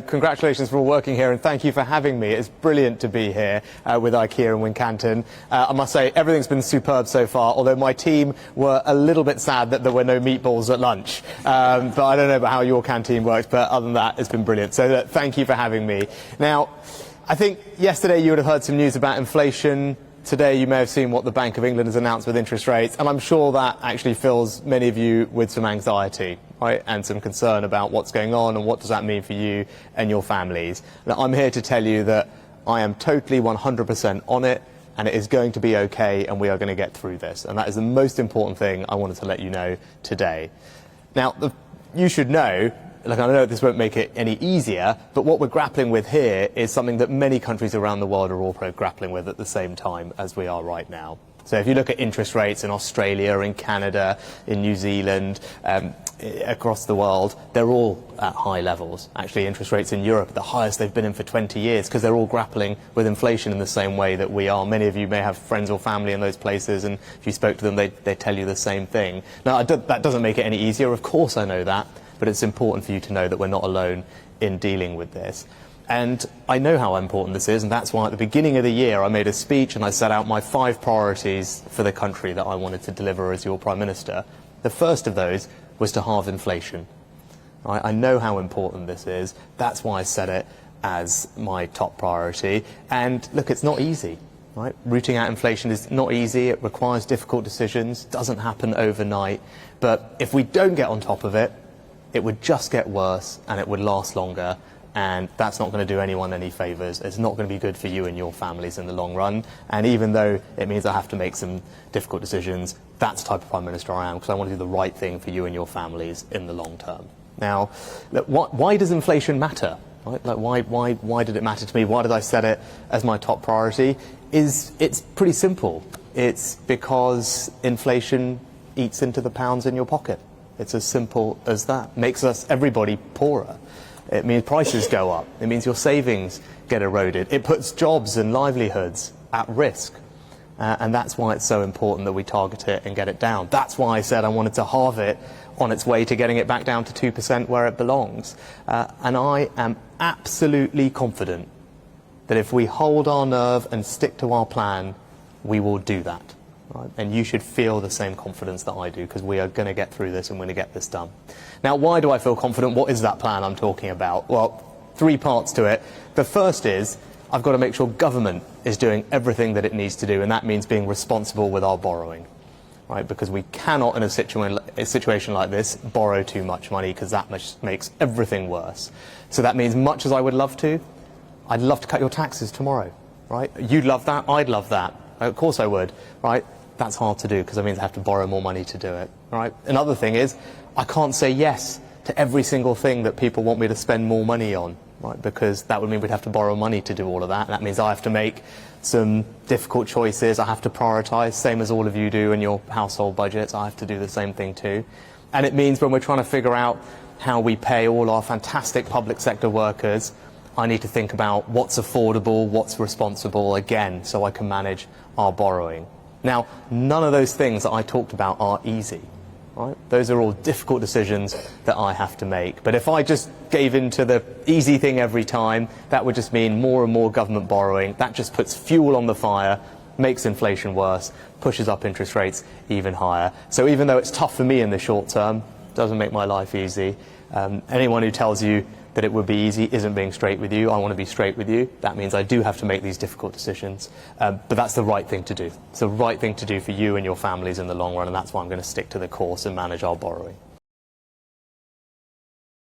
congratulations for all working here, and thank you for having me. It's brilliant to be here with IKEA in Wincanton. I must say, everything's been superb so far, although my team were a little bit sad that there were no meatballs at lunch. But I don't know about how your canteen works, but other than that, it's been brilliant. So thank you for having me. Now, I think yesterday you would have heard some news about inflation. Today you may have seen what the Bank of England has announced with interest rates, and I'm sure that actually fills many of you with some anxiety, right, and some concern about what's going on and what does that mean for you and your families. Now, I'm here to tell you that I am totally 100% on it, and it is going to be okay, and we are going to get through this. And that is the most important thing I wanted to let you know today. Now, you should know, look, I know this won't make it any easier, but what we're grappling with here is something that many countries around the world are also grappling with at the same time as we are right now. So if you look at interest rates in Australia, in Canada, in New Zealand, across the world, they're all at high levels. Actually, interest rates in Europe are the highest they've been in for 20 years because they're all grappling with inflation in the same way that we are. Many of you may have friends or family in those places, and if you spoke to them, they tell you the same thing. Now, that doesn't make it any easier. Of course I know that. But it's important for you to know that we're not alone in dealing with this. And I know how important this is, and that's why at the beginning of the year I made a speech and I set out my 5 priorities for the country that I wanted to deliver as your Prime Minister. The first of those was to halve inflation. I know how important this is. That's why I set it as my top priority. And look, it's not easy. Right? Rooting out inflation is not easy. It requires difficult decisions. Doesn't happen overnight. But if we don't get on top of it, it would just get worse and it would last longer, and that's not going to do anyone any favours. It's not going to be good for you and your families in the long run, and even though it means I have to make some difficult decisions, that's the type of Prime Minister I am, because I want to do the right thing for you and your families in the long term. Now, look, why does inflation matter? Right? Like, why did it matter to me? Why did I set it as my top priority? It's pretty simple. It's because inflation eats into the pounds in your pocket. It's as simple as that. Makes everybody poorer. It means prices go up. It means your savings get eroded. It puts jobs and livelihoods at risk. And that's why it's so important that we target it and get it down. That's why I said I wanted to halve it on its way to getting it back down to 2% where it belongs. And I am absolutely confident that if we hold our nerve and stick to our plan, we will do that. Right? And you should feel the same confidence that I do, because we are going to get through this and we're going to get this done. Now, why do I feel confident? What is that plan I'm talking about? Well, 3 parts to it. The first is I've got to make sure government is doing everything that it needs to do, and that means being responsible with our borrowing. Right? Because we cannot, in a situation like this, borrow too much money, because that makes everything worse. So that means, much as I would love to, I'd love to cut your taxes tomorrow. Right? You'd love that, I'd love that. Of course I would. Right? That's hard to do, because that means I have to borrow more money to do it. Right? Another thing is, I can't say yes to every single thing that people want me to spend more money on, right? Because that would mean we'd have to borrow money to do all of that. And that means I have to make some difficult choices. I have to prioritise, same as all of you do in your household budgets. I have to do the same thing too. And it means when we're trying to figure out how we pay all our fantastic public sector workers, I need to think about what's affordable, what's responsible, again, so I can manage our borrowing. Now, none of those things that I talked about are easy. Right? Those are all difficult decisions that I have to make. But if I just gave in to the easy thing every time, that would just mean more and more government borrowing. That just puts fuel on the fire, makes inflation worse, pushes up interest rates even higher. So even though it's tough for me in the short term, doesn't make my life easy. Anyone who tells you that it would be easy isn't being straight with you. I want to be straight with you. That means I do have to make these difficult decisions. But that's the right thing to do. It's the right thing to do for you and your families in the long run, and that's why I'm going to stick to the course and manage our borrowing.